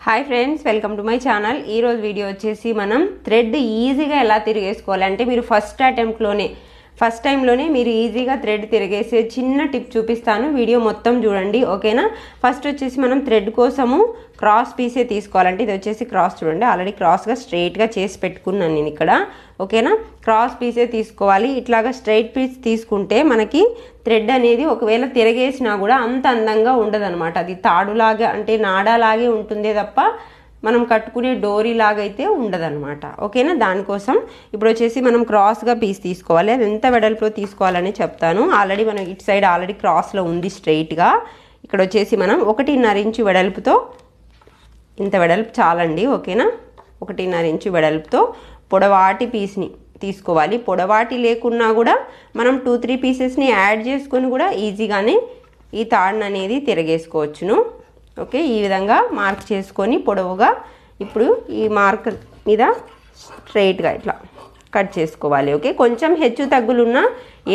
Hi friends, welcome to my channel. ఈరోజు video వచ్చేసి మనం థ్రెడ్ ఈజీగా ఎలా తిరిగేసుకోవాలి అంటే మీరు ఫస్ట్ టైంలోనే మీరు ఈజీగా థ్రెడ్ తిరిగేసే చిన్న టిప్ చూపిస్తాను. వీడియో మొత్తం చూడండి, ఓకేనా. ఫస్ట్ వచ్చేసి మనం థ్రెడ్ కోసము క్రాస్ పీసే తీసుకోవాలంటే ఇది వచ్చేసి క్రాస్ చూడండి, ఆల్రెడీ క్రాస్గా స్ట్రైట్గా చేసి పెట్టుకున్నాను నేను ఇక్కడ, ఓకేనా. క్రాస్ పీసే తీసుకోవాలి. ఇట్లాగా స్ట్రైట్ పీస్ తీసుకుంటే మనకి థ్రెడ్ అనేది ఒకవేళ తిరగేసినా కూడా అంత అందంగా ఉండదు అనమాట. అది తాడులాగా అంటే నాడాలాగే ఉంటుందే తప్ప మనం కట్టుకునే డోరీ లాగా అయితే ఉండదన్నమాట, ఓకేనా. దానికోసం ఇప్పుడు వచ్చేసి మనం క్రాస్గా పీస్ తీసుకోవాలి. అది ఎంత వెడల్పులో తీసుకోవాలని చెప్తాను. ఆల్రెడీ మనం ఇటు సైడ్ ఆల్రెడీ క్రాస్లో ఉంది స్ట్రైట్గా. ఇక్కడ వచ్చేసి మనం 1.5 ఇంచు వెడల్పుతో, ఇంత వెడల్పు చాలండి, ఓకేనా. 1.5 ఇంచు వెడల్పుతో పొడవాటి పీస్ని తీసుకోవాలి. పొడవాటి లేకున్నా కూడా మనం 2-3 పీసెస్ని యాడ్ చేసుకొని కూడా ఈజీగానే ఈ తాడును అనేది తిరగేసుకోవచ్చును. ఓకే, ఈ విధంగా మార్క్ చేసుకొని పొడవుగా ఇప్పుడు ఈ మార్క్ మీద స్ట్రైట్గా ఇట్లా కట్ చేసుకోవాలి. ఓకే, కొంచెం హెచ్చు తగ్గులున్నా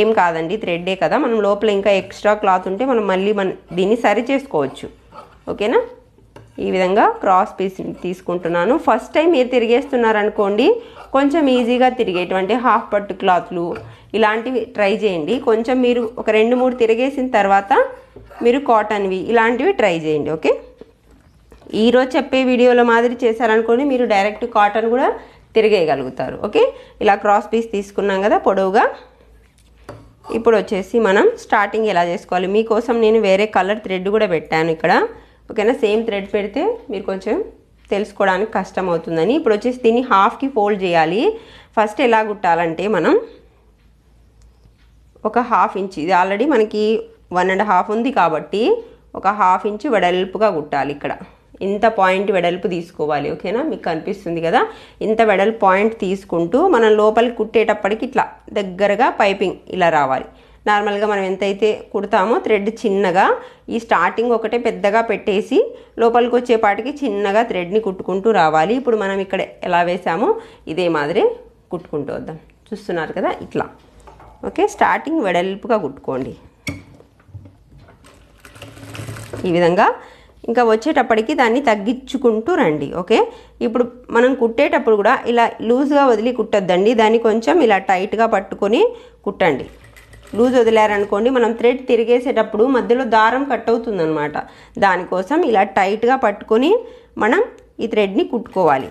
ఏం కాదండి, థ్రెడ్డే కదా. మనం లోపల ఇంకా ఎక్స్ట్రా క్లాత్ ఉంటే మనం మళ్ళీ దీన్ని సరి చేసుకోవచ్చు, ఓకేనా. ఈ విధంగా క్రాస్ పీస్ తీసుకుంటున్నాను. ఫస్ట్ టైం మీరు తిరిగేస్తున్నారనుకోండి, కొంచెం ఈజీగా తిరిగేటువంటి హాఫ్ పట్టు క్లాత్లు ఇలాంటివి ట్రై చేయండి. కొంచెం మీరు ఒక 2-3 తిరిగేసిన తర్వాత మీరు కాటన్వి ఇలాంటివి ట్రై చేయండి, ఓకే. ఈరోజు చెప్పే వీడియోలో మాదిరి చేశారనుకోండి, మీరు డైరెక్ట్ కాటన్ కూడా తిరిగేయగలుగుతారు, ఓకే. ఇలా క్రాస్ పీస్ తీసుకున్నాం కదా పొడవుగా. ఇప్పుడు వచ్చేసి మనం స్టార్టింగ్ ఎలా చేసుకోవాలి, మీకోసం నేను వేరే కలర్ థ్రెడ్ కూడా పెట్టాను ఇక్కడ, ఓకేనా. సేమ్ థ్రెడ్ పెడితే మీరు కొంచెం తెలుసుకోవడానికి కష్టం అవుతుందని. ఇప్పుడు వచ్చేసి దీన్ని హాఫ్కి ఫోల్డ్ చేయాలి. ఫస్ట్ ఎలా కుట్టాలంటే మనం ఒక 1/2 ఇంచ్, ఇది ఆల్రెడీ మనకి 1.5 ఉంది కాబట్టి ఒక 1/2 ఇంచ్ వెడల్పుగా కుట్టాలి. ఇక్కడ ఇంత పాయింట్ వెడల్పు తీసుకోవాలి, ఓకేనా. మీకు కనిపిస్తుంది కదా, ఇంత వెడల్పు పాయింట్ తీసుకుంటూ మనం లోపలికి కుట్టేటప్పటికి ఇట్లా దగ్గరగా పైపింగ్ ఇలా రావాలి. నార్మల్గా మనం ఎంతైతే కుడతామో థ్రెడ్ చిన్నగా ఈ స్టార్టింగ్ ఒకటే పెద్దగా పెట్టేసి లోపలికి వచ్చేపాటికి చిన్నగా థ్రెడ్ని కుట్టుకుంటూ రావాలి. ఇప్పుడు మనం ఇక్కడ ఎలా వేసామో ఇదే మాదిరి కుట్టుకుంటూ వద్దాం. చూస్తున్నారు కదా ఇట్లా, ఓకే. స్టార్టింగ్ వెడల్పుగా కుట్టుకోండి ఈ విధంగా. ఇంకా వచ్చేటప్పటికి దాన్ని తగ్గించుకుంటూ రండి, ఓకే. ఇప్పుడు మనం కుట్టేటప్పుడు కూడా ఇలా లూజ్గా వదిలి కుట్టొద్దండి, దాన్ని కొంచెం ఇలా టైట్గా పట్టుకొని కుట్టండి. లూజ్ వదిలేరనుకోండి మనం థ్రెడ్ తిరిగేసేటప్పుడు మధ్యలో దారం కట్ అవుతుంది అనమాట. దానికోసం ఇలా టైట్గా పట్టుకొని మనం ఈ థ్రెడ్ని కుట్టుకోవాలి.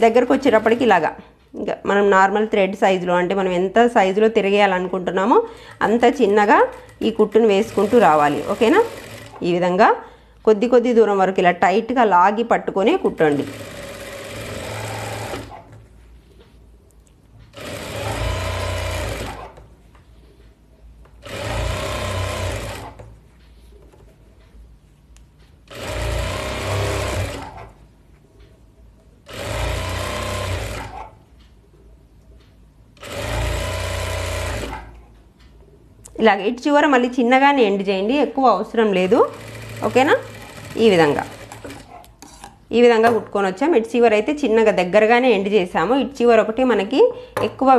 దగ్గరకు వచ్చేటప్పటికి ఇలాగా ఇంకా మనం నార్మల్ థ్రెడ్ సైజులో అంటే మనం ఎంత సైజులో తిరిగేయాలనుకుంటున్నామో అంత చిన్నగా ఈ కుట్టును వేసుకుంటూ రావాలి, ఓకేనా. ఈ విధంగా కొద్ది దూరం వరకు ఇలా టైట్గా లాగి పట్టుకొని కుట్టండి. ఇలాగ ఇటు చివర మళ్ళీ చిన్నగానే ఎండ్ చేయండి, ఎక్కువ అవసరం లేదు, ఓకేనా. ఈ విధంగా కుట్టుకొని వచ్చాము. ఇటు చివర అయితే చిన్నగా దగ్గరగానే ఎండ్ చేసాము. ఇటు చివర ఒకటి మనకి ఎక్కువ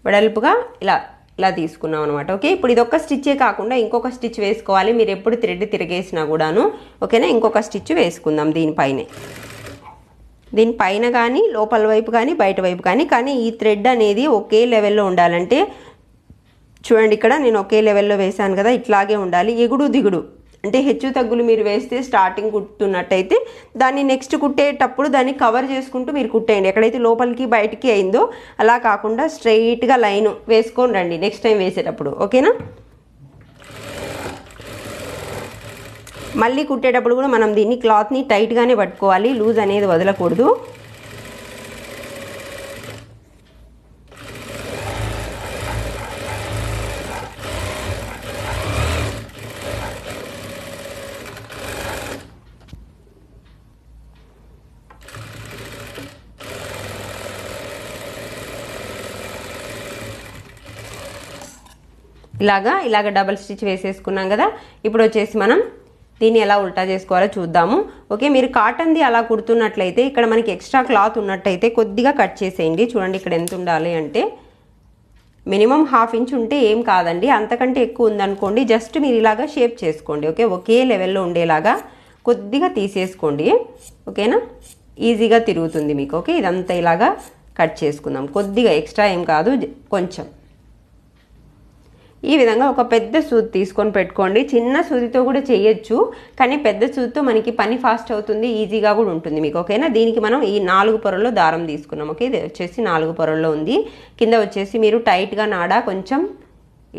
వెడల్పుగా ఇలా తీసుకున్నాం అనమాట, ఓకే. ఇప్పుడు ఇదొక్క స్టిచ్చే కాకుండా ఇంకొక స్టిచ్ వేసుకోవాలి మీరు ఎప్పుడు థ్రెడ్ తిరిగేసినా కూడాను, ఓకేనా. ఇంకొక స్టిచ్ వేసుకుందాం దీనిపైన కానీ లోపల వైపు కానీ బయట వైపు కానీ ఈ థ్రెడ్ అనేది ఒకే లెవెల్లో ఉండాలంటే చూడండి, ఇక్కడ నేను ఒకే లెవెల్లో వేసాను కదా, ఇట్లాగే ఉండాలి. ఎగుడు దిగుడు అంటే హెచ్చు తగ్గులు మీరు వేస్తే స్టార్టింగ్ కుట్టున్నట్టయితే దాన్ని నెక్స్ట్ కుట్టేటప్పుడు దాన్ని కవర్ చేసుకుంటూ మీరు కుట్టేయండి. ఎక్కడైతే లోపలికి బయటికి అయిందో అలా కాకుండా స్ట్రైట్గా లైన్ వేసుకొని రండి నెక్స్ట్ టైం వేసేటప్పుడు, ఓకేనా. మళ్ళీ కుట్టేటప్పుడు కూడా మనం దీన్ని క్లాత్ని టైట్గానే పట్టుకోవాలి, లూజ్ అనేది వదలకూడదు. ఇలాగా డబల్ స్టిచ్ వేసేసుకున్నాం కదా. ఇప్పుడు వచ్చేసి మనం దీన్ని ఎలా ఉల్టా చేసుకోవాలో చూద్దాము, ఓకే. మీరు కాటన్ది అలా కుడుతున్నట్లయితే ఇక్కడ మనకి ఎక్స్ట్రా క్లాత్ ఉన్నట్టయితే కొద్దిగా కట్ చేసేయండి. చూడండి ఇక్కడ ఎంత ఉండాలి అంటే మినిమం 1/2 ఇంచ్ ఉంటే ఏం కాదండి, అంతకంటే ఎక్కువ ఉందనుకోండి జస్ట్ మీరు ఇలాగా షేప్ చేసుకోండి, ఓకే. ఒకే లెవెల్లో ఉండేలాగా కొద్దిగా తీసేసుకోండి, ఓకేనా? ఈజీగా తిరుగుతుంది మీకు. ఓకే, ఇదంతా ఇలాగా కట్ చేసుకుందాం. కొద్దిగా ఎక్స్ట్రా ఏం కాదు, కొంచెం. ఈ విధంగా ఒక పెద్ద సూది తీసుకొని పెట్టుకోండి. చిన్న సూదితో కూడా చేయొచ్చు, కానీ పెద్ద సూదితో మనకి పని ఫాస్ట్ అవుతుంది, ఈజీగా కూడా ఉంటుంది మీకు. ఓకేనా? దీనికి మనం ఈ 4 పొరల్లో దారం తీసుకున్నాం. ఓకే, ఇది వచ్చేసి 4 పొరల్లో ఉంది. కింద వచ్చేసి మీరు టైట్గా నాడ కొంచెం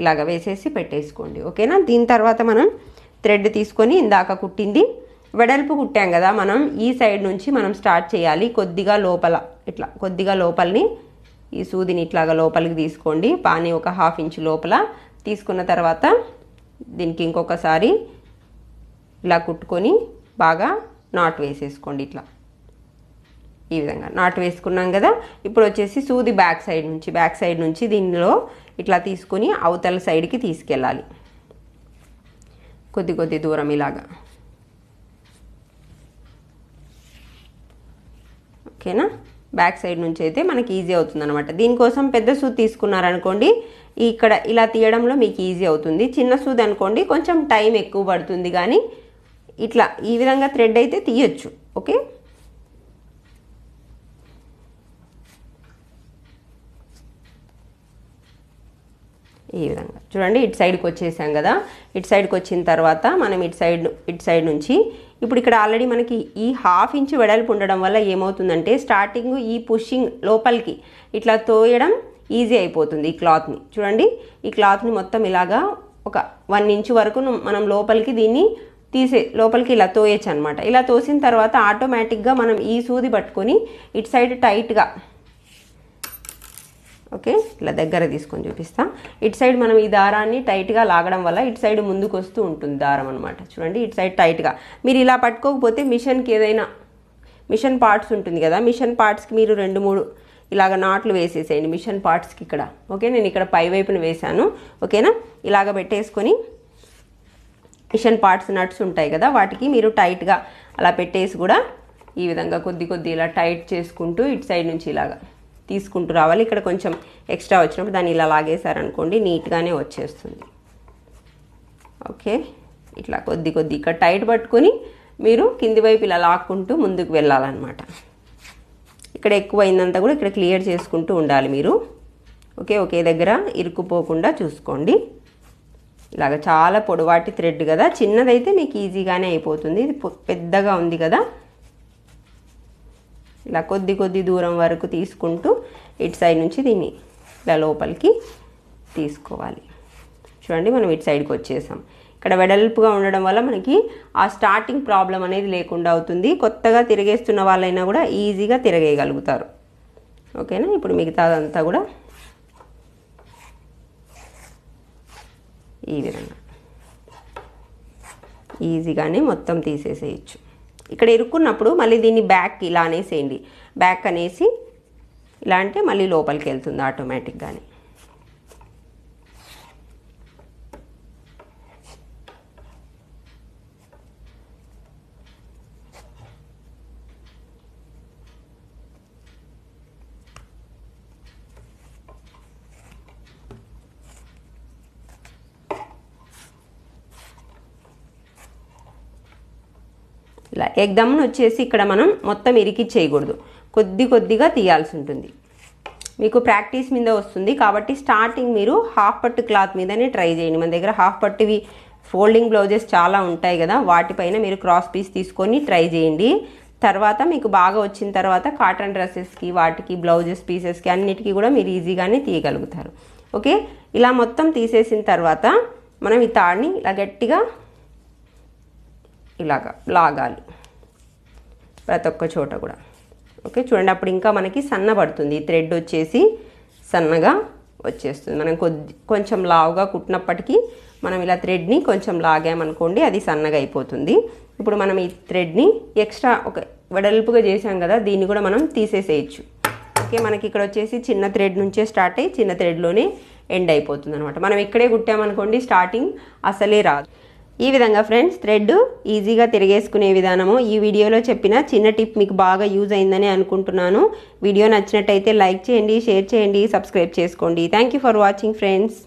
ఇలాగ వేసేసి పెట్టేసుకోండి. ఓకేనా? దీని తర్వాత మనం థ్రెడ్ తీసుకొని ఇందాక కుట్టింది వెడల్పు కుట్టాం కదా, మనం ఈ సైడ్ నుంచి మనం స్టార్ట్ చేయాలి. కొద్దిగా లోపల ఇట్లా కొద్దిగా లోపలిని ఈ సూదిని ఇట్లాగా లోపలికి తీసుకోండి. పాని ఒక 1/2 ఇంచు లోపల తీసుకున్న తర్వాత దీనికి ఇంకొకసారి ఇలా కుట్టుకొని బాగా నాట్ వేసేసుకోండి. ఇట్లా ఈ విధంగా నాట్ వేసుకున్నాం కదా. ఇప్పుడు వచ్చేసి సూది బ్యాక్ సైడ్ నుంచి దీనిలో ఇట్లా తీసుకొని అవతల సైడ్కి తీసుకెళ్ళాలి. కొద్ది దూరం ఇలాగా. ఓకేనా? బ్యాక్ సైడ్ నుంచి అయితే మనకి ఈజీ అవుతుంది అనమాట. దీనికోసం పెద్ద సూది తీసుకున్నారనుకోండి, ఇక్కడ ఇలా తీయడంలో మీకు ఈజీ అవుతుంది. చిన్న సూది అనుకోండి కొంచెం టైం ఎక్కువ పడుతుంది, కానీ ఇట్లా ఈ విధంగా థ్రెడ్ అయితే తీయొచ్చు. ఓకే, ఈ విధంగా చూడండి. ఇటు సైడ్కి వచ్చేసాం కదా. ఇటు సైడ్కి వచ్చిన తర్వాత మనం ఇటు సైడ్ నుంచి ఇప్పుడు ఇక్కడ ఆల్రెడీ మనకి ఈ 1/2 ఇంచు వెడల్పు ఉండడం వల్ల ఏమవుతుందంటే స్టార్టింగ్ ఈ పుషింగ్ లోపలికి ఇట్లా తోయడం ఈజీ అయిపోతుంది. ఈ క్లాత్ని చూడండి, ఈ క్లాత్ని మొత్తం ఇలాగా ఒక 1 ఇంచు వరకు మనం లోపలికి దీన్ని లోపలికి ఇలా తోయచ్చు అనమాట. ఇలా తోసిన తర్వాత ఆటోమేటిక్గా మనం ఈ సూది పట్టుకొని ఇటు సైడ్ టైట్గా, ఓకే, ఇలా దగ్గర తీసుకొని చూపిస్తా. ఇటు సైడ్ మనం ఈ దారాన్ని టైట్గా లాగడం వల్ల ఇటు సైడ్ ముందుకు వస్తూ ఉంటుంది దారం అనమాట. చూడండి, ఇటు సైడ్ టైట్గా. మీరు ఇలా పట్టుకోకపోతే మిషన్కి ఏదైనా మిషన్ పార్ట్స్ ఉంటుంది కదా, మిషన్ పార్ట్స్కి మీరు 2-3 ఇలాగ నాట్లు వేసేసేయండి మిషన్ పార్ట్స్కి ఇక్కడ. ఓకే, నేను ఇక్కడ పై వైపున వేసాను. ఓకేనా? ఇలాగ పెట్టేసుకొని మిషన్ పార్ట్స్ నట్స్ ఉంటాయి కదా, వాటికి మీరు టైట్గా అలా పెట్టేసి కూడా ఈ విధంగా కొద్ది ఇలా టైట్ చేసుకుంటూ ఇటు సైడ్ నుంచి ఇలాగా తీసుకుంటూ రావాలి. ఇక్కడ కొంచెం ఎక్స్ట్రా వచ్చినప్పుడు దాన్ని ఇలా లాగేశారనుకోండి, నీట్గానే వచ్చేస్తుంది. ఓకే, ఇట్లా కొద్ది ఇక్కడ టైట్ పట్టుకొని మీరు కింది వైపు ఇలా లాక్కుంటూ ముందుకు వెళ్ళాలన్నమాట. ఇక్కడ ఎక్కువ అయిందంతా కూడా ఇక్కడ క్లియర్ చేసుకుంటూ ఉండాలి మీరు. ఓకే, ఒకే దగ్గర ఇరుక్కుపోకుండా చూసుకోండి. ఇలాగ చాలా పొడవాటి థ్రెడ్ కదా, చిన్నదైతే మీకు ఈజీగానే అయిపోతుంది. ఇది పెద్దగా ఉంది కదా, ఇలా కొద్ది దూరం వరకు తీసుకుంటూ ఇటు సైడ్ నుంచి దీన్ని ఇలా లోపలికి తీసుకోవాలి. చూడండి, మనం ఇటు సైడ్కి వచ్చేసాం. ఇక్కడ వెడల్పుగా ఉండడం వల్ల మనకి ఆ స్టార్టింగ్ ప్రాబ్లం అనేది లేకుండా అవుతుంది. కొత్తగా తిరిగేస్తున్న వాళ్ళైనా కూడా ఈజీగా తిరగేయగలుగుతారు. ఓకేనా? ఇప్పుడు మిగతాదంతా కూడా ఈ విధంగా ఈజీగానే మొత్తం తీసేసేయచ్చు. ఇక్కడ ఇరుక్కున్నప్పుడు మళ్ళీ దీన్ని బ్యాక్ ఇలా అనేసేయండి. బ్యాక్ అనేసి ఇలా అంటే మళ్ళీ లోపలికి వెళ్తుంది ఆటోమేటిక్గానే. ఇలా ఎగ్దమ్ను వచ్చేసి ఇక్కడ మనం మొత్తం ఇరికిచ్చేయకూడదు, కొద్దిగా తీయాల్సి ఉంటుంది. మీకు ప్రాక్టీస్ మీద వస్తుంది కాబట్టి స్టార్టింగ్ మీరు హాఫ్ పట్టు క్లాత్ మీదనే ట్రై చేయండి. మన దగ్గర హాఫ్ పట్టువి ఫోల్డింగ్ బ్లౌజెస్ చాలా ఉంటాయి కదా, వాటిపైన మీరు క్రాస్ పీస్ తీసుకొని ట్రై చేయండి. తర్వాత మీకు బాగా వచ్చిన తర్వాత కాటన్ డ్రెస్సెస్కి, వాటికి బ్లౌజెస్ పీసెస్కి అన్నిటికీ కూడా మీరు ఈజీగానే తీయగలుగుతారు. ఓకే, ఇలా మొత్తం తీసేసిన తర్వాత మనం ఈ తాడుని ఇలా గట్టిగా ఇలాగా లాగాలి ప్రతి ఒక్క చోట కూడా. ఓకే, చూడండి, అప్పుడు ఇంకా మనకి సన్న పడుతుంది. థ్రెడ్ వచ్చేసి సన్నగా వచ్చేస్తుంది. మనం కొంచెం లావుగా కుట్టినప్పటికీ మనం ఇలా థ్రెడ్ని కొంచెం లాగామనుకోండి, అది సన్నగా అయిపోతుంది. ఇప్పుడు మనం ఈ థ్రెడ్ని ఎక్స్ట్రా ఒక వెడల్పుగా చేసాం కదా, దీన్ని కూడా మనం తీసేసేయచ్చు. ఓకే, మనకి ఇక్కడ వచ్చేసి చిన్న థ్రెడ్ నుంచే స్టార్ట్ అయ్యి చిన్న థ్రెడ్లోనే ఎండ్ అయిపోతుంది అనమాట. మనం ఇక్కడే కుట్టామనుకోండి స్టార్టింగ్ అసలే రాదు. ఈ విధంగా ఫ్రెండ్స్ థ్రెడ్ ఈజీగా తిరిగేసుకునే విధానము ఈ వీడియోలో చెప్పిన చిన్న టిప్ మీకు బాగా యూజ్ అయిందని అనుకుంటున్నాను. వీడియో నచ్చినట్టయితే లైక్ చేయండి, షేర్ చేయండి, సబ్స్క్రైబ్ చేసుకోండి. Thank you for watching friends.